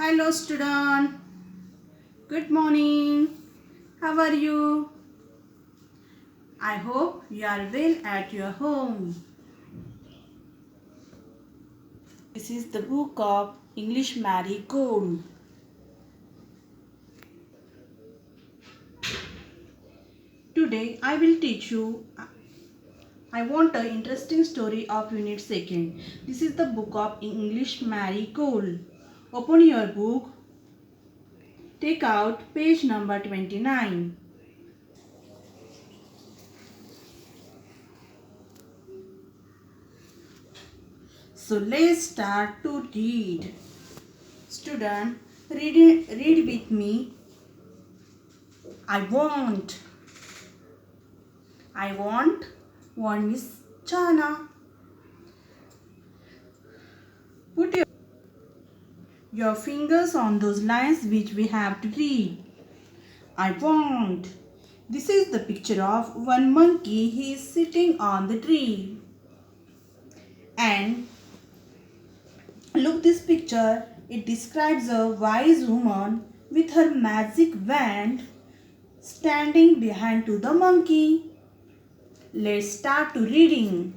Hello student. Good morning. How are you? I hope you are well at your home. This is the book of English Marigold. Today I will teach you I want an interesting story of Unit 2nd. This is the book of English Marigold. Open your book. Take out page number 29. So let's start to read. Student, read with me. I want. I want. Want Miss Chana. Put your fingers on those lines which we have to read. I want. This is the picture of one monkey. He is sitting on the tree. And look this picture. It describes a wise woman with her magic wand standing behind to the monkey. Let's start to reading.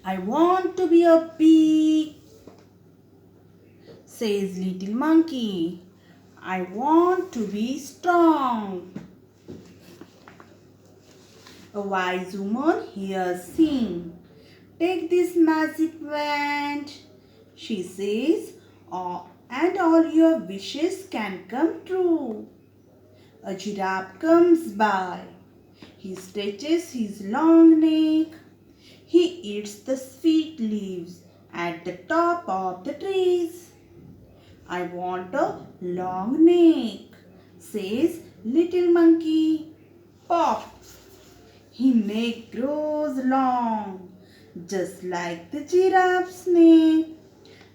I want to be a pig, says little monkey. I want to be strong. A wise woman hears sing. Take this magic wand, she says, and all your wishes can come true. A giraffe comes by. He stretches his long neck. He eats the sweet leaves at the top of the trees. I want a long neck, says little monkey. Pop! His neck grows long, just like the giraffe's neck.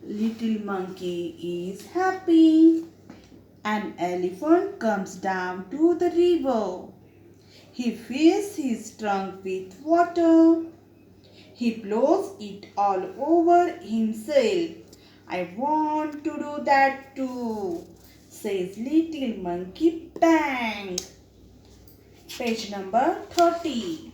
Little monkey is happy. An elephant comes down to the river. He fills his trunk with water. He blows it all over himself. I want to do that too, says little monkey. Bang! Page number 30.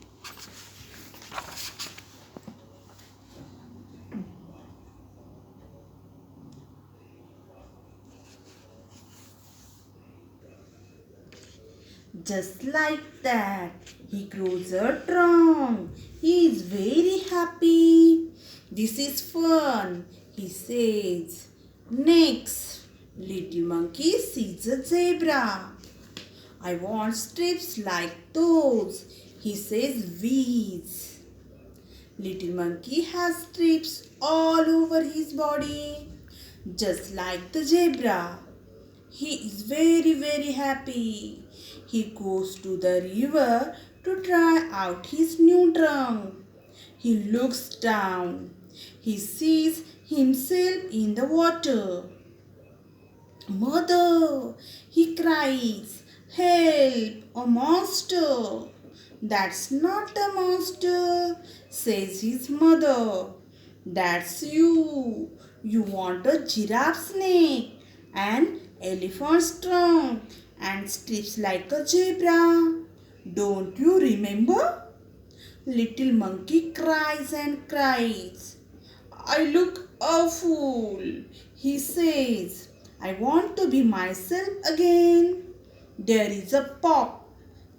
Just like that, he grows a trunk. He is very happy. This is fun, he says. Next, little monkey sees a zebra. I want strips like those, he says. Wheeze. Little monkey has strips all over his body, just like the zebra. He is very happy. He goes to the river to try out his new trunk. He looks down. He sees himself in the water. Mother, he cries, help, a monster. That's not a monster, says his mother. That's you. You want a giraffe snake, an elephant's trunk, and strips like a zebra. Don't you remember? Little monkey cries and cries. I look a fool, he says. I want to be myself again. There is a pop,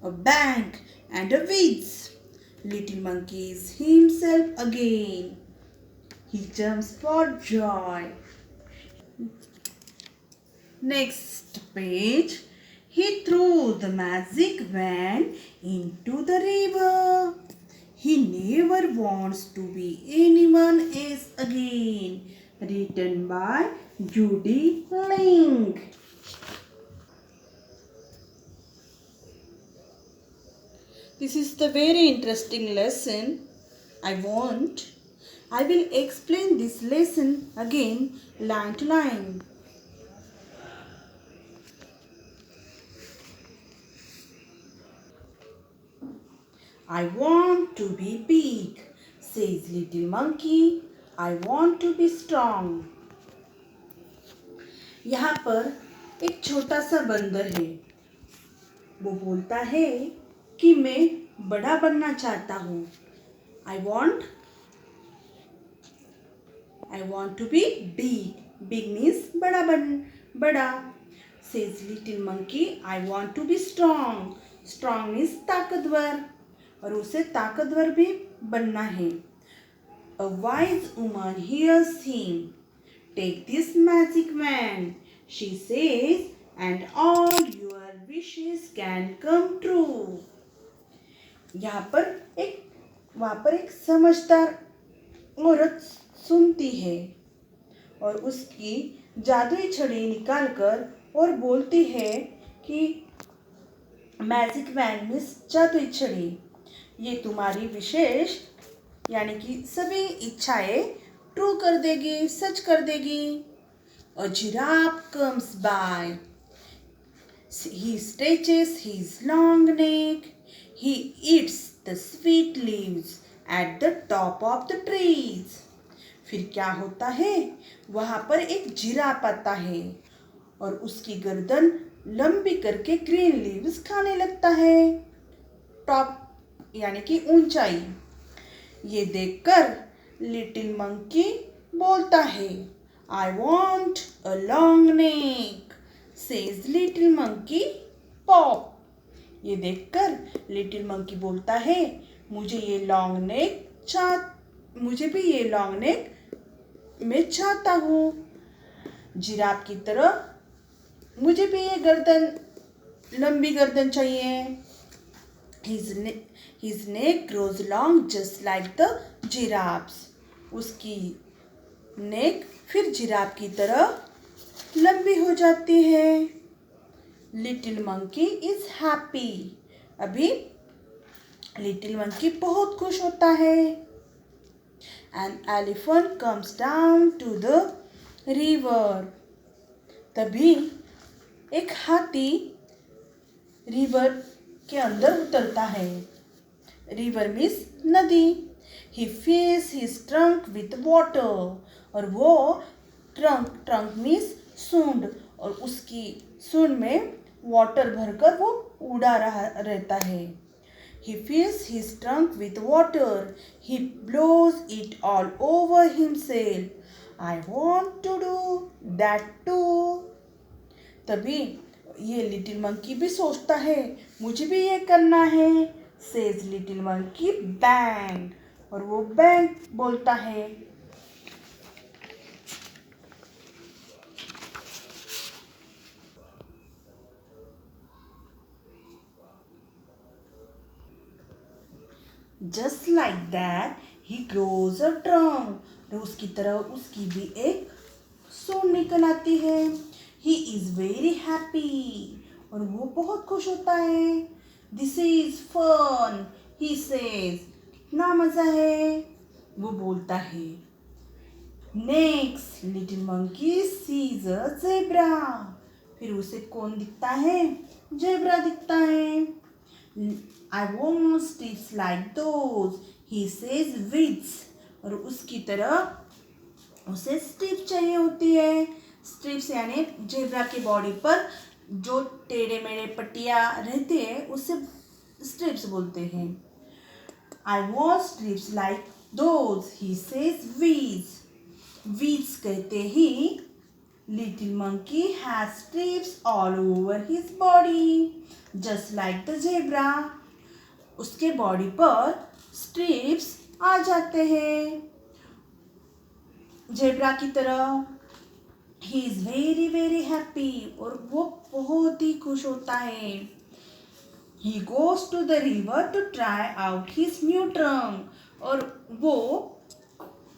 a bang, and a whiz. Little monkey is himself again. He jumps for joy. Next page. He threw the magic wand into the river. He never wants to be anyone else again. Written by Judy Link. This is the very interesting lesson. I will explain this lesson again line to line. I want to be big, says little monkey. I want to be strong. यहाँ पर एक छोटा सा बंदर है। वो बोलता है कि मैं बड़ा बनना चाहता हूँ। I want to be big. Big means बड़ा। Says little monkey I want to be strong. Strong means ताकतवर, और उसे ताकतवर भी बनना है। A wise woman hears him. Take this magic wand, she says, and all your wishes can come true. यहाँ पर एक समझदार औरत सुनती है और उसकी जादुई छड़ी निकालकर और बोलती है कि मैजिक वैन मीन्स जादुई छड़ी, ये तुम्हारी विशेष यानी कि सभी इच्छाएं ट्रू कर देगी, सच कर देगी। A giraffe comes by. He stretches his long neck. He eats the sweet leaves at the top of the trees. फिर क्या होता है? वहाँ पर एक जिराफ आता है और उसकी गर्दन लंबी करके ग्रीन लीव्स खाने लगता है। टॉप यानी कि ऊंचाई। ये देखकर लिटिल मंकी बोलता है, I want a long neck, says little monkey pop. ये देखकर लिटिल मंकी बोलता है, मुझे भी ये लॉन्ग नेक मैं चाहता हूँ। जिराफ की तरह मुझे भी ये लंबी गर्दन चाहिए। His neck grows long just like the giraffes. उसकी नेक फिर जिराफ की तरह लंबी हो जाती है। Little monkey is happy. अभी लिटिल मंकी बहुत खुश होता है। An elephant comes down to the river. तभी एक हाथी रिवर के अंदर उतरता है। रिवर मीन्स नदी। He fills his trunk with water. और वो ट्रंक मीन्स सूंड, और उसकी सूंड में वाटर भरकर वो उड़ा रहता है। He fills his trunk with water. He blows it all over himself. I want to do that too. तभी ये लिटिल मंकी भी सोचता है, मुझे भी ये करना है। सेज लिटिल मंकी बैंग, और वो बैंग बोलता है। Just like that, he grows a trunk. तो उसकी तरह उसकी भी एक सूंड निकल आती है। He is very happy. और वो बहुत खुश होता है। This is fun, he says. कितना मजा है, वो बोलता है। Next, little monkey sees a zebra. फिर उसे कौन दिखता है? जेब्रा दिखता है। I want strips like those, he says with. और उसकी तरह उसे स्ट्रिप चाहिए होती है। स्ट्रिप्स यानी जेब्रा की बॉडी पर जो टेढ़े मेढ़े पट्टियाँ रहती है उसे स्ट्रिप्स बोलते हैं। I want strips like those, he says with. With कहते ही little monkey has strips all over his body, just like the zebra. उसके बॉडी पर स्ट्रिप्स आ जाते हैं जेब्रा की तरह। He is very very happy. और वो बहुत ही खुश होता है। He goes to the river to try out his new trunk. और वो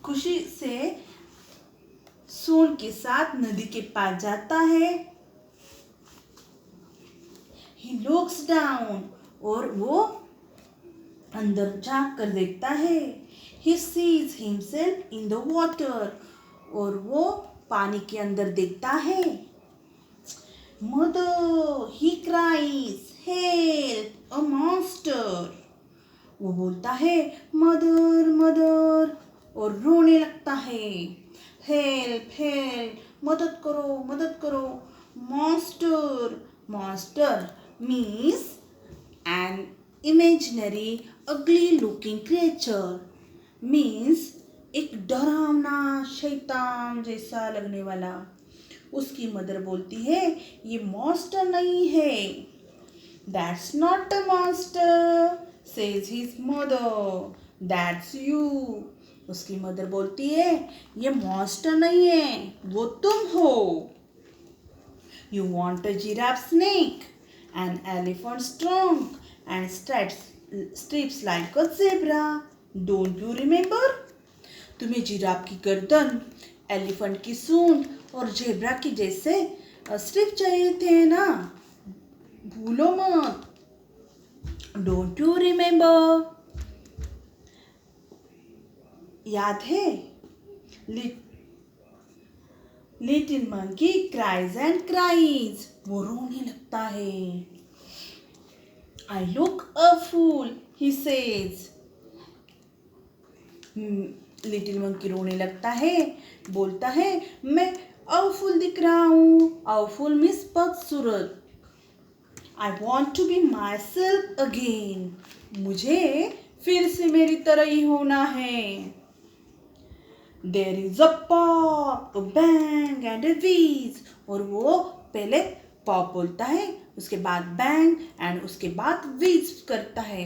खुशी से सूंड के साथ नदी के पास जाता है। He looks down. और वो अंदर झांक कर देखता है। He sees himself in the water. और वो पानी के अंदर देखता है। Mother, he cries, help, a monster. वो बोलता है, मदर मदर, और रोने लगता है। हेल्प हेल्प, मदद करो मदद करो। Monster, monster means an imaginary ugly looking creature, means एक डरावना शैतान जैसा लगने वाला। उसकी मदर बोलती है ये मॉन्स्टर नहीं है। That's not a monster, says his mother, that's you. उसकी मदर बोलती है ये मॉन्स्टर नहीं है, वो तुम हो। You want a giraffe snake, an elephant's trunk, and strips like a zebra. Don't you remember? तुम्हें जिराफ की गर्दन, एलिफेंट की सूंड और जेब्रा की जैसे स्ट्रिप चाहिए थे ना? भूलो मत। Don't you remember? याद है? Little monkey cries and cries, वो रोने लगता है। I look a fool, he says. Little monkey रोने लगता है, बोलता है मैं अवफुल दिख रहा हूँ। अवफुल मीन्स बदसूरत। I want to be myself again, मुझे फिर से मेरी तरह ही होना है। There is a pop, a bang and a whiz, और वो पहले पॉप बोलता है, उसके बाद बैंग एंड उसके बाद whiz करता है।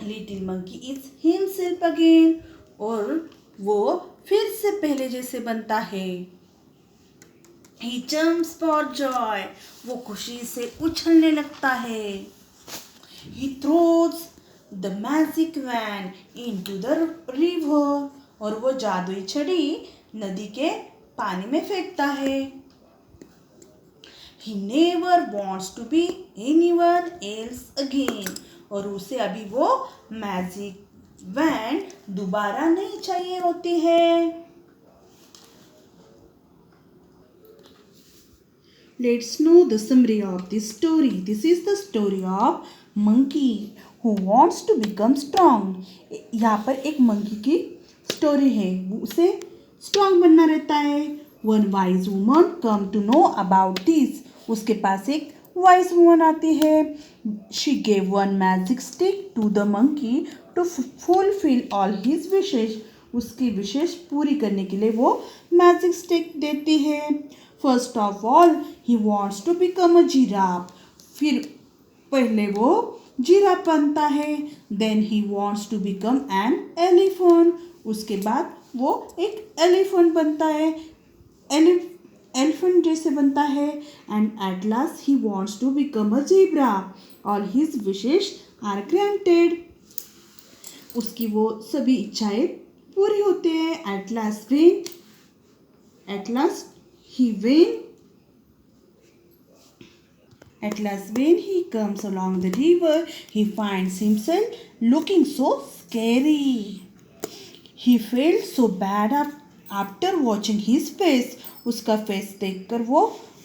Little monkey is himself again, और वो फिर से पहले जैसे बनता है। He jumps for joy, वो खुशी से उछलने लगता है। He throws the magic wand into the river, और वो जादुई छड़ी नदी के पानी में फेंकता है। He never wants to be anyone else again, और उसे अभी वो मैजिक वैंड दोबारा नहीं चाहिए होती है। Let's know the summary of this story. This is the story of monkey who wants to become strong. यहाँ पर एक मंकी की स्टोरी है, उसे स्ट्रांग बनना रहता है। One wise woman come to know about this. उसके पास एक वाइज वुमन आती है। She gave one magic stick to the monkey to fulfill all his wishes. उसकी विशेष पूरी करने के लिए वो मैजिक स्टिक देती है। First of all he wants to become a giraffe, फिर पहले वो जिराफ बनता है। Then he wants to become an elephant, उसके बाद वो एक एलिफेंट बनता है, एलिफेंट जैसे बनता है। And at last he wants to become a zebra, all his wishes are granted, उसकी वो सभी इच्छाएं पूरी होती है। At last when he comes along the river, he finds himself looking so scary. He felt so bad after watching his face. उसका face देखकर वो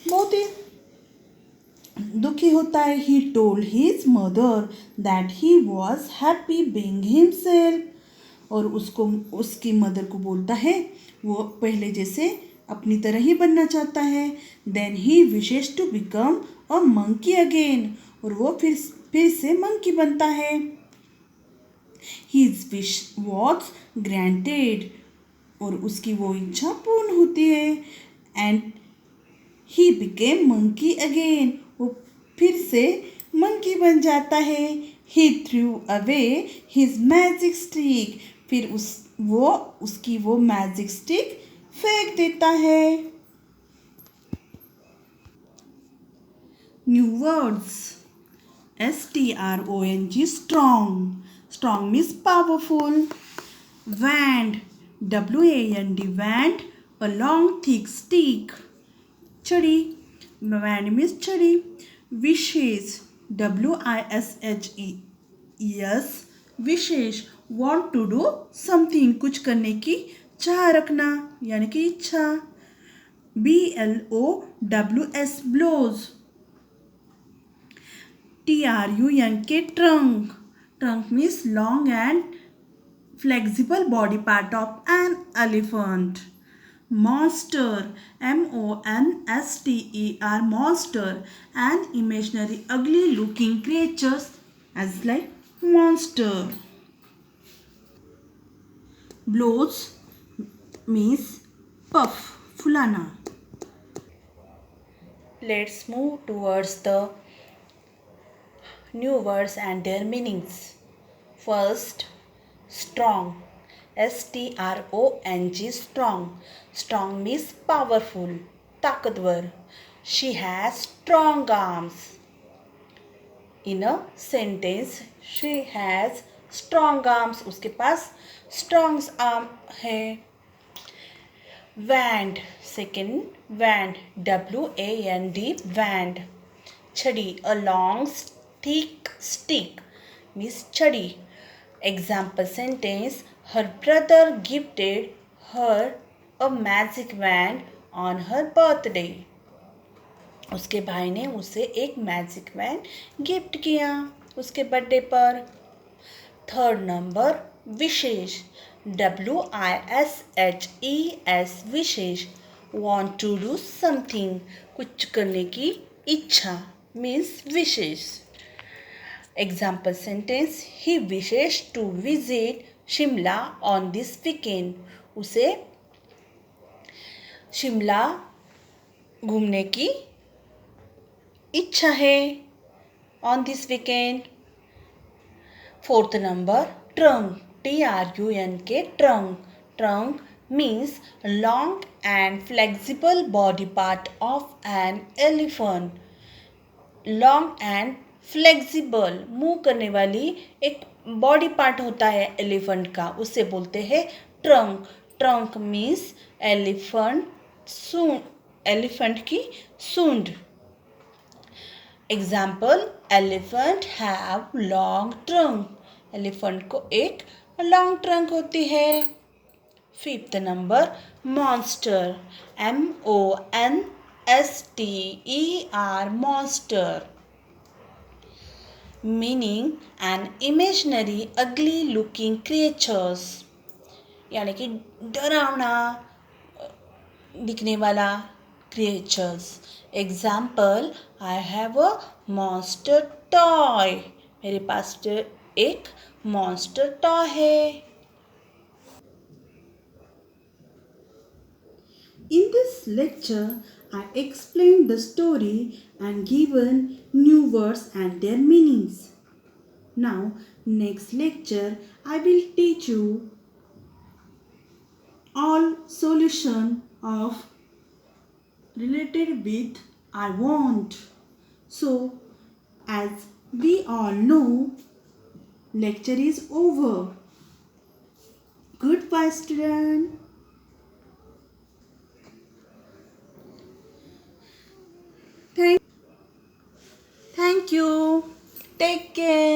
बहुत ही दुखी होता है। He told his mother that he was happy being himself. और उसकी mother को बोलता है वो पहले जैसे अपनी तरह ही बनना चाहता है। Then he wishes to become a monkey again, और वो फिर से मंकी बनता है। हिज विश वॉज ग्रांटेड, और उसकी वो इच्छा पूर्ण होती है। And he became monkey again, वो फिर से मंकी बन जाता है। He threw away his magic stick, फिर उसकी वो मैजिक स्टिक फेंक देता है। New words, strong, strong, strong means powerful. Wand, wand, wand, a long thick stick, छड़ी, वैंड मीन्स छड़ी। विशेष, wishes, wishes, want to do something, कुछ करने की चाह रखना यानी कि इच्छा। blows, blows। trunk, trunk means long and flexible body part of an elephant. Monster, Monster, monster, an imaginary ugly looking creatures as like monster. Blows means puff, fulana. Let's move towards the new words and their meanings. First, strong. Strong, strong. Strong means powerful, ताकतवर. She has strong arms. In a sentence, she has strong arms. उसके पास strong arm है. Wand, second, wand, W-A-N-D, wand. Chadi, a long thick stick, means chadi. Example sentence, her brother gifted her a magic wand on her birthday. उसके भाई ने उसे एक magic van gift किया उसके birthday पर. Third number, wishes, WISHES, wishes. Want to do something, कुछ करने की इच्छा, means wishes. Example sentence, he wishes to visit Shimla on this weekend. उसे शिमला घूमने की इच्छा है on this weekend. Fourth number, trunk, TRUNK, trunk. Trunk means long and flexible body part of an elephant. Long and flexible, move करने वाली एक body part होता है एलिफेंट का, उसे बोलते हैं ट्रंक. ट्रंक मीन्स एलिफेंट की सूंड. Example, elephant have long trunk. Elephant को एक लॉन्ग ट्रंक होती है. Fifth number, monster, MONSTER, monster. Meaning an imaginary अगली लुकिंग क्रिएचर्स, यानी कि डरावना दिखने वाला creatures. Example, I have a monster toy. मेरे पास एक मॉन्स्टर टॉय है. In this lecture, I explained the story and given new words and their meanings. Now, next lecture, I will teach you all solution of related with I want. So, as we all know, lecture is over. Goodbye, student. Thank you. Take care.